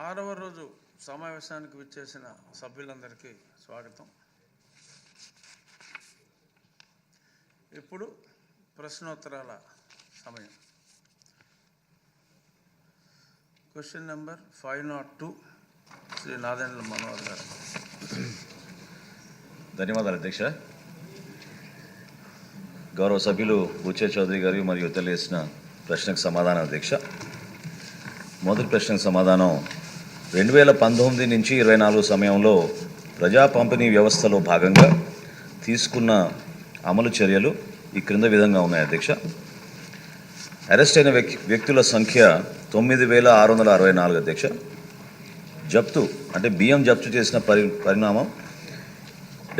6వ రోజు సమావేశానికి విచ్చేసిన సభ్యులందరికీ స్వాగతం. ఇప్పుడు ప్రశ్నోత్తరాల సమయం. క్వశ్చన్ నెంబర్ 502 శ్రీ నాదెండ్ల మనోహర్ గారు. ధన్యవాదాలు అధ్యక్ష. గౌరవ సభ్యులు బుచ్చే చౌదరి గారు మరియు తెలియజేసిన ప్రశ్నకు సమాధానం అధ్యక్ష. మొదటి ప్రశ్నకు సమాధానం 2019 నుంచి 24 సమయంలో ప్రజా పంపిణీ వ్యవస్థలో భాగంగా తీసుకున్న అమలు చర్యలు ఈ క్రింద విధంగా ఉన్నాయి అధ్యక్ష. అరెస్ట్ అయిన వ్యక్తుల సంఖ్య 9,664 అధ్యక్ష. జప్తు అంటే బియ్యం జప్తు చేసిన పరిణామం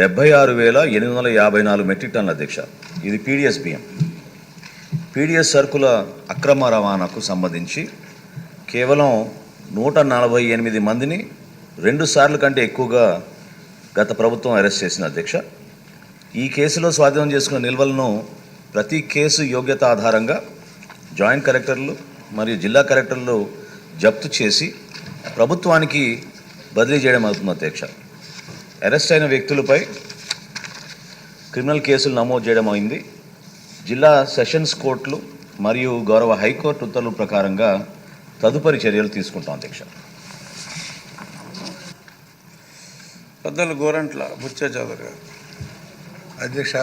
76,854 మెట్రిక్ టన్నుల అధ్యక్ష. ఇది పీడిఎస్ బియ్యం. పీడిఎస్ సరుకుల అక్రమ రవాణాకు సంబంధించి కేవలం 148 మందిని 2 సార్లు కంటే ఎక్కువగా గత ప్రభుత్వం అరెస్ట్ చేసిన అధ్యక్ష. ఈ కేసులో స్వాధీనం చేసుకున్న నిల్వలను ప్రతి కేసు యోగ్యత ఆధారంగా జాయింట్ కలెక్టర్లు మరియు జిల్లా కలెక్టర్లు జప్తు చేసి ప్రభుత్వానికి బదిలీ చేయడం అవుతుంది అధ్యక్ష. అరెస్ట్ అయిన వ్యక్తులపై క్రిమినల్ కేసులు నమోదు చేయడం అయింది. జిల్లా సెషన్స్ కోర్టులు మరియు గౌరవ హైకోర్టు ఉత్తర్వుల ప్రకారంగా తదుపరి చర్యలు తీసుకుంటాం అధ్యక్ష. పెద్దలు గోరంట్ల బుచ్చే చౌదరి గారు. అధ్యక్ష,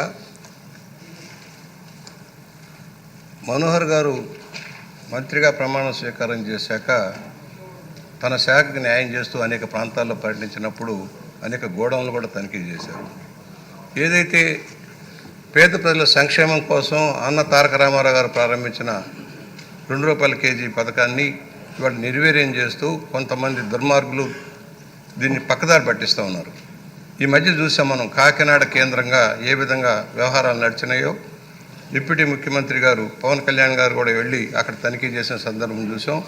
మనోహర్ గారు మంత్రిగా ప్రమాణ స్వీకారం చేశాక తన శాఖకు న్యాయం చేస్తూ అనేక ప్రాంతాల్లో పర్యటించినప్పుడు అనేక గోడౌన్లు కూడా తనిఖీ చేశారు. ఏదైతే పేద ప్రజల సంక్షేమం కోసం అన్న తారక రామారావు గారు ప్రారంభించిన ₹2 కేజీ పథకాన్ని ఇవాళ నిర్వీర్యం చేస్తూ కొంతమంది దుర్మార్గులు దీన్ని పక్కదారి పట్టిస్తూ ఉన్నారు. ఈ మధ్య చూసాం మనం కాకినాడ కేంద్రంగా ఏ విధంగా వ్యవహారాలు నడిచినాయో. డిప్యూటీ ముఖ్యమంత్రి గారు పవన్ కళ్యాణ్ గారు కూడా వెళ్ళి అక్కడ తనిఖీ చేసిన సందర్భం చూసాం.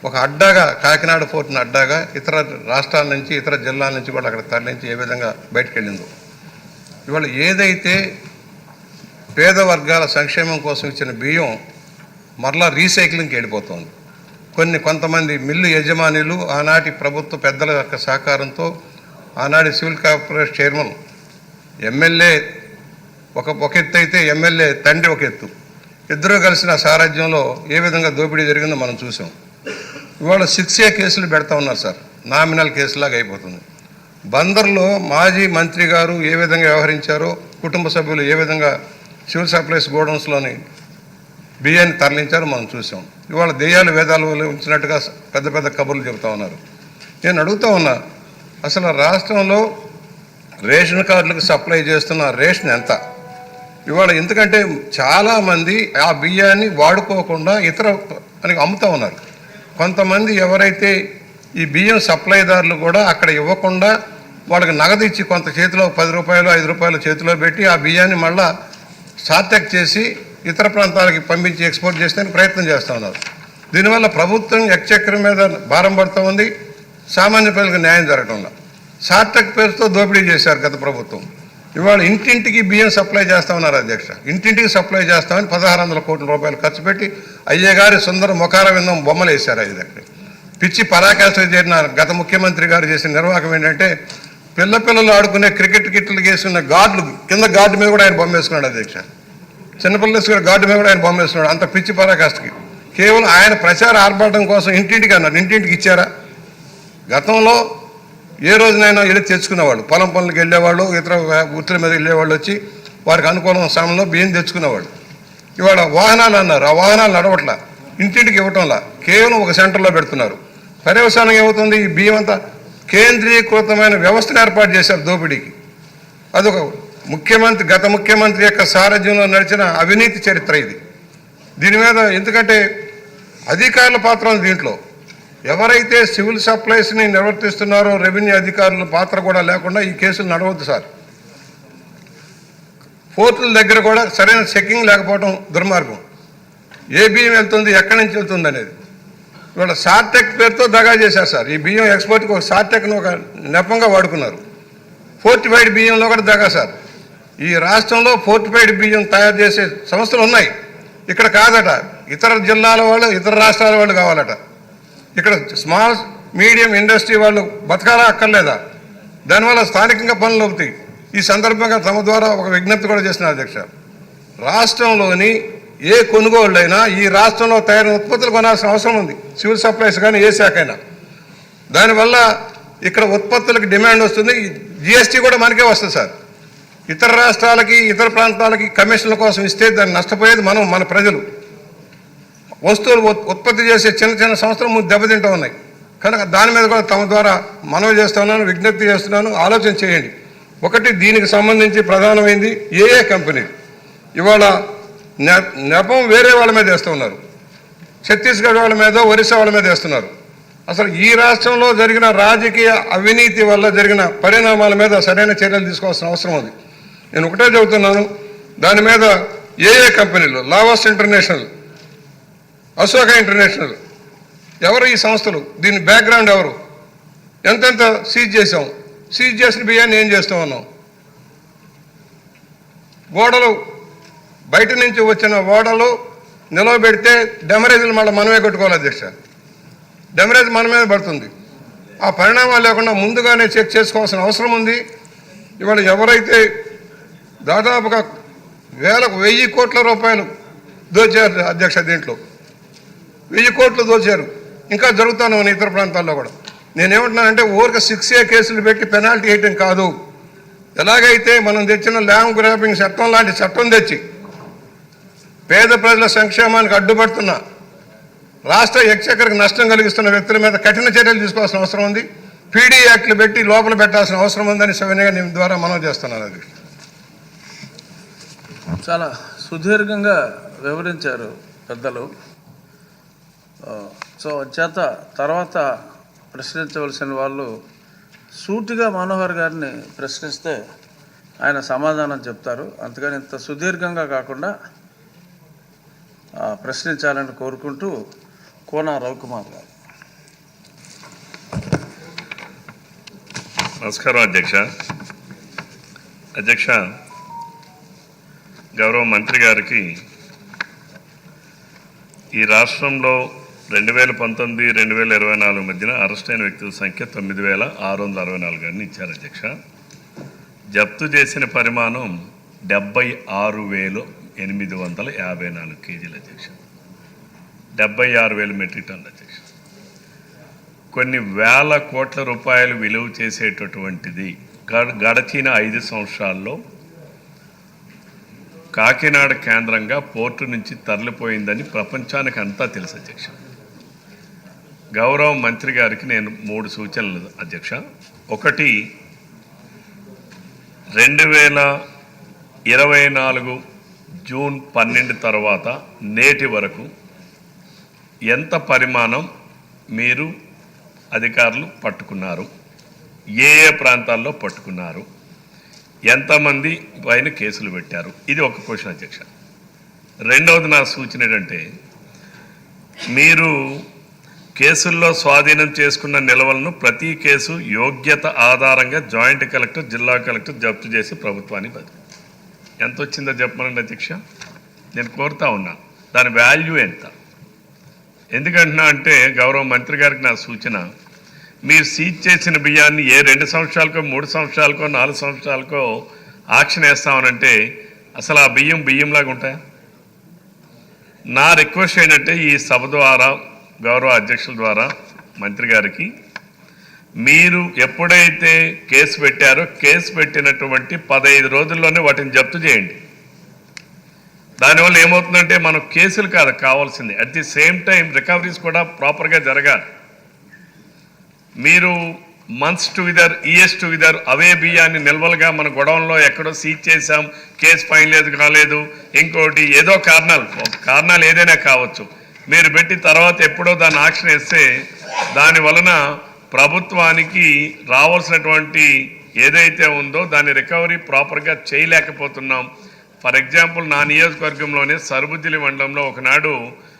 ఒక అడ్డాగా కాకినాడ పోర్టును అడ్డాగా ఇతర రాష్ట్రాల నుంచి ఇతర జిల్లాల నుంచి కూడా అక్కడ తరలించి ఏ విధంగా బయటకు వెళ్ళిందో. ఇవాళ ఏదైతే పేద వర్గాల సంక్షేమం కోసం ఇచ్చిన బియ్యం మరలా రీసైక్లింగ్కి వెళ్ళిపోతుంది. కొంతమంది మిల్లు యజమానులు ఆనాటి ప్రభుత్వ పెద్దల యొక్క సహకారంతో ఆనాటి సివిల్ కార్పొరేషన్ చైర్మన్ ఎమ్మెల్యే ఒక ఎత్తు అయితే ఎమ్మెల్యే తండ్రి ఒక ఎత్తు, ఇద్దరూ కలిసిన సారథ్యంలో ఏ విధంగా దోపిడీ జరిగిందో మనం చూసాం. ఇవాళ 6A కేసులు పెడతా ఉన్నారు సార్. నామినల్ కేసులాగా అయిపోతుంది. బందర్లో మాజీ మంత్రి గారు ఏ విధంగా వ్యవహరించారో, కుటుంబ సభ్యులు ఏ విధంగా సివిల్ సప్లైస్ గోడౌన్స్లోని బియ్యాన్ని తరలించారో మనం చూసాం. ఇవాళ దెయ్యాలు వేదాలు ఉంచినట్టుగా పెద్ద పెద్ద కబుర్లు చెబుతూ ఉన్నారు. నేను అడుగుతూ ఉన్నా, అసలు రాష్ట్రంలో రేషన్ కార్డులకు సప్లై చేస్తున్న రేషన్ ఎంత? ఇవాళ ఎందుకంటే చాలామంది ఆ బియ్యాన్ని వాడుకోకుండా ఇతర అని అమ్ముతూ ఉన్నారు. కొంతమంది ఎవరైతే ఈ బియ్యం సప్లైదారులు కూడా అక్కడ ఇవ్వకుండా వాళ్ళకి నగదు ఇచ్చి కొంత చేతిలో ₹10 ₹5 చేతిలో పెట్టి ఆ బియ్యాన్ని మళ్ళా సార్టెక్ చేసి ఇతర ప్రాంతాలకి పంపించి ఎక్స్పోర్ట్ చేసేందుకు ప్రయత్నం చేస్తూ ఉన్నారు. దీనివల్ల ప్రభుత్వం ఎక్చక్ర మీద భారం పడుతూ ఉంది, సామాన్య ప్రజలకు న్యాయం జరగడంలో. సార్టెక్ పేరుతో దోపిడీ చేశారు గత ప్రభుత్వం. ఇవాళ ఇంటింటికి బియ్యం సప్లై చేస్తూ ఉన్నారు అధ్యక్ష. ఇంటింటికి సప్లై చేస్తామని ₹1,600 కోట్ల ఖర్చు పెట్టి అయ్యగారి సుందర ముఖార విందం బొమ్మలు వేశారు. అది దగ్గర పిచ్చి పరాకాష్ఠకు చేరిన గత ముఖ్యమంత్రి గారు చేసిన నిర్వాహకం ఏంటంటే పిల్లలు ఆడుకునే క్రికెట్ కిట్లు వేసుకున్న గార్డులు కింద గార్డు మీద కూడా ఆయన బొమ్మ వేసుకున్నాడు అధ్యక్ష. చిన్నపిల్లలు వేసుకున్న గార్డు మీద కూడా ఆయన బొమ్మ వేసుకున్నాడు. అంత పిచ్చి పరాకాష్ఠకి కేవలం ఆయన ప్రచార ఆర్భాటం కోసం ఇంటింటికి అన్నారు. ఇంటింటికి ఇచ్చారా? గతంలో ఏ రోజునైనా వెళ్ళి తెచ్చుకునేవాళ్ళు, పొలం పనులకు వెళ్ళేవాళ్ళు, ఇతర వృత్తుల మీద వెళ్ళేవాళ్ళు వచ్చి వారికి అనుకూలమైన సమయంలో బియ్యం తెచ్చుకునేవాళ్ళు. ఇవాళ వాహనాలు అన్నారు, ఆ వాహనాలు నడవట్లా, ఇంటింటికి ఇవ్వటంలా, కేవలం ఒక సెంటర్లో పెడుతున్నారు. పర్యవసానం ఏమవుతుంది? ఈ బియ్యం అంతా కేంద్రీకృతమైన వ్యవస్థను ఏర్పాటు చేశారు దోపిడీకి. అదొక గత ముఖ్యమంత్రి యొక్క సారథ్యంలో నడిచిన అవినీతి చరిత్ర ఇది. దీని మీద ఎందుకంటే అధికారుల పాత్ర ఉంది దీంట్లో. ఎవరైతే సివిల్ సప్లైస్ని నిర్వర్తిస్తున్నారో రెవెన్యూ అధికారుల పాత్ర కూడా లేకుండా ఈ కేసులు నడవద్దు సార్. పోర్టుల దగ్గర కూడా సరైన చెకింగ్ లేకపోవడం దుర్మార్గం. ఏ బియ్యం వెళ్తుంది, ఎక్కడి నుంచి వెళ్తుంది అనేది. ఇవాళ సార్టెక్ పేరుతో దగా చేశారు సార్. ఈ బియ్యం ఎక్స్పోర్ట్కి ఒక సార్టెక్ను ఒక నెపంగా వాడుకున్నారు. ఫోర్టిఫైడ్ బియ్యంలో కూడా దగా సార్. ఈ రాష్ట్రంలో ఫోర్టిఫైడ్ బియ్యం తయారు చేసే సంస్థలు ఉన్నాయి, ఇక్కడ కాదట. ఇతర జిల్లాల వాళ్ళు, ఇతర రాష్ట్రాల వాళ్ళు కావాలట. ఇక్కడ స్మాల్ మీడియం ఇండస్ట్రీ వాళ్ళు బతకాలా అక్కర్లేదా? దానివల్ల స్థానికంగా పనులు అవుతాయి. ఈ సందర్భంగా తమ ద్వారా ఒక విజ్ఞప్తి కూడా చేస్తున్నారు అధ్యక్ష. రాష్ట్రంలోని ఏ కొనుగోళ్ళైనా ఈ రాష్ట్రంలో తయారైన ఉత్పత్తులు కొనాల్సిన అవసరం ఉంది, సివిల్ సప్లైస్ కానీ ఏ శాఖ అయినా. దానివల్ల ఇక్కడ ఉత్పత్తులకు డిమాండ్ వస్తుంది. జిఎస్టీ కూడా మనకే వస్తుంది సార్. ఇతర రాష్ట్రాలకి ఇతర ప్రాంతాలకి కమిషన్ల కోసం ఇస్తే దాన్ని నష్టపోయేది మన ప్రజలు. వస్తువులు ఉత్పత్తి చేసే చిన్న చిన్న సంస్థలు ముందు దెబ్బతింటూ ఉన్నాయి. కనుక దాని మీద కూడా తమ ద్వారా మనవి చేస్తున్నాను, విజ్ఞప్తి చేస్తున్నాను, ఆలోచన చేయండి. ఒకటి, దీనికి సంబంధించి ప్రధానమైంది ఏ కంపెనీ ఇవాళ నెపం వేరే వాళ్ళ మీద వేస్తూ ఉన్నారు. ఛత్తీస్గఢ్ వాళ్ళ మీద, ఒరిస్సా వాళ్ళ మీద వేస్తున్నారు. అసలు ఈ రాష్ట్రంలో జరిగిన రాజకీయ అవినీతి వల్ల జరిగిన పరిణామాల మీద సరైన చర్యలు తీసుకోవాల్సిన అవసరం ఉంది. నేను ఒకటే చెబుతున్నాను, దాని మీద ఏ కంపెనీలు, లావాస్ ఇంటర్నేషనల్, అశోక ఇంటర్నేషనల్, ఎవరు ఈ సంస్థలు, దీని బ్యాక్గ్రౌండ్ ఎవరు, ఎంతెంత సీజ్ చేసాం, సీజ్ చేసిన బియ్యాన్ని ఏం చేస్తూ ఉన్నాం, గోడలు బయట నుంచి వచ్చిన ఓడలు నిలవబెడితే డెమరేజ్లు మళ్ళీ మనమే కట్టుకోవాలి అధ్యక్ష. డెమరేజ్ మన మీద పడుతుంది. ఆ పరిణామాలు లేకుండా ముందుగానే చెక్ చేసుకోవాల్సిన అవసరం ఉంది. ఇవాళ ఎవరైతే దాదాపుగా 1000 కోట్ల రూపాయలు దోచారు అధ్యక్ష, దీంట్లో 1000 కోట్లు దోచారు. ఇంకా జరుగుతాను మన ఇతర ప్రాంతాల్లో కూడా. నేనేమంటున్నానంటే ఊరికి 6A కేసులు పెట్టి పెనాల్టీ వేయటం కాదు. ఎలాగైతే మనం తెచ్చిన ల్యాండ్ గ్రాబింగ్ చట్టం లాంటి చట్టం తెచ్చి పేద ప్రజల సంక్షేమానికి అడ్డుపడుతున్న, రాష్ట్ర ఎక్స్చెక్కర్కి నష్టం కలిగిస్తున్న వ్యక్తుల మీద కఠిన చర్యలు తీసుకోవాల్సిన అవసరం ఉంది. పీడీ యాక్ట్లు పెట్టి లోపల పెట్టాల్సిన అవసరం ఉందని సవినయంగా నేను ద్వారా మనం చేస్తున్నాను. అది చాలా సుదీర్ఘంగా వివరించారు పెద్దలు. సో చేత తర్వాత ప్రశ్నించవలసిన వాళ్ళు సూటిగా మనోహర్ గారిని ప్రశ్నిస్తే ఆయన సమాధానం చెప్తారు. అందుకని ఇంత సుదీర్ఘంగా కాకుండా ప్రశ్నించాలని కోరుకుంటూ కోన రవికుమార్ గారు. నమస్కారం అధ్యక్ష. గౌరవ మంత్రి గారికి ఈ రాష్ట్రంలో 2019, 2024 మధ్యన అరెస్ట్ అయిన వ్యక్తుల సంఖ్య 9664 ఇచ్చారు అధ్యక్ష. జప్తు చేసిన పరిమాణం 76,854 కేజీలు అధ్యక్ష. 76,000 మెట్రిక్ టన్నులు అధ్యక్ష. కొన్ని వేల కోట్ల రూపాయలు విలువ చేసేటటువంటిది గడచిన 5 సంవత్సరాల్లో కాకినాడ కేంద్రంగా పోర్టు నుంచి తరలిపోయిందని ప్రపంచానికి అంతా తెలుసు అధ్యక్ష. గౌరవ మంత్రి గారికి నేను 3 సూచనలు అధ్యక్ష. ఒకటి, 2024 జూన్ 12 తర్వాత నేటి వరకు ఎంత పరిమాణం మీరు అధికారులు పట్టుకున్నారు, ఏ ప్రాంతాల్లో పట్టుకున్నారు, ఎంతమంది పైన కేసులు పెట్టారు, ఇది ఒక క్వశ్చన్ అధ్యక్ష. రెండవది నా సూచన ఏంటంటే, మీరు కేసుల్లో స్వాధీనం చేసుకున్న నిల్వలను ప్రతి కేసు యోగ్యత ఆధారంగా జాయింట్ కలెక్టర్, జిల్లా కలెక్టర్ జప్తు చేసి ప్రభుత్వానికి బదిలీ. ఎంత వచ్చిందో చెప్పమనండి అధ్యక్ష, నేను కోరుతా ఉన్నా. దాని వాల్యూ ఎంత? ఎందుకంటున్నా అంటే గౌరవ మంత్రి గారికి నా సూచన, మీరు సీజ్ చేసిన బియ్యాన్ని ఏ 2 సంవత్సరాలకో 3 సంవత్సరాలకో 4 సంవత్సరాలకో ఆక్షన్ వేస్తామనంటే అసలు ఆ బియ్యంలాగా ఉంటాయా? నా రిక్వెస్ట్ ఏంటంటే ఈ సభ ద్వారా గౌరవ అధ్యక్షుల ద్వారా మంత్రి గారికి, మీరు ఎప్పుడైతే కేసు పెట్టారో కేసు పెట్టినటువంటి 15 రోజుల్లోనే వాటిని జప్తు చేయండి. దానివల్ల ఏమవుతుందంటే మనం కేసులు కాదు కావాల్సింది, at the same time recoveries కూడా ప్రాపర్గా జరగాలి. మీరు మంత్స్ టుగెదర్, ఇయర్స్ టుగెదర్ అవే బియ్యాన్ని నిల్వలుగా మన గొడవల్లో ఎక్కడో సీజ్ చేసాం, కేసు ఫైన్ లేదు కాలేదు, ఇంకోటి ఏదో కారణాలు ఏదైనా కావచ్చు, మీరు పెట్టి తర్వాత ఎప్పుడో దాన్ని ఆక్షన్ వేస్తే దాని వలన ప్రభుత్వానికి రావాల్సినటువంటి ఏదైతే ఉందో దాని రికవరీ ప్రాపర్గా చేయలేకపోతున్నాం. ఫర్ ఎగ్జాంపుల్ నా నియోజకవర్గంలోనే సరుబుద్దిలి మండలంలో ఒకనాడు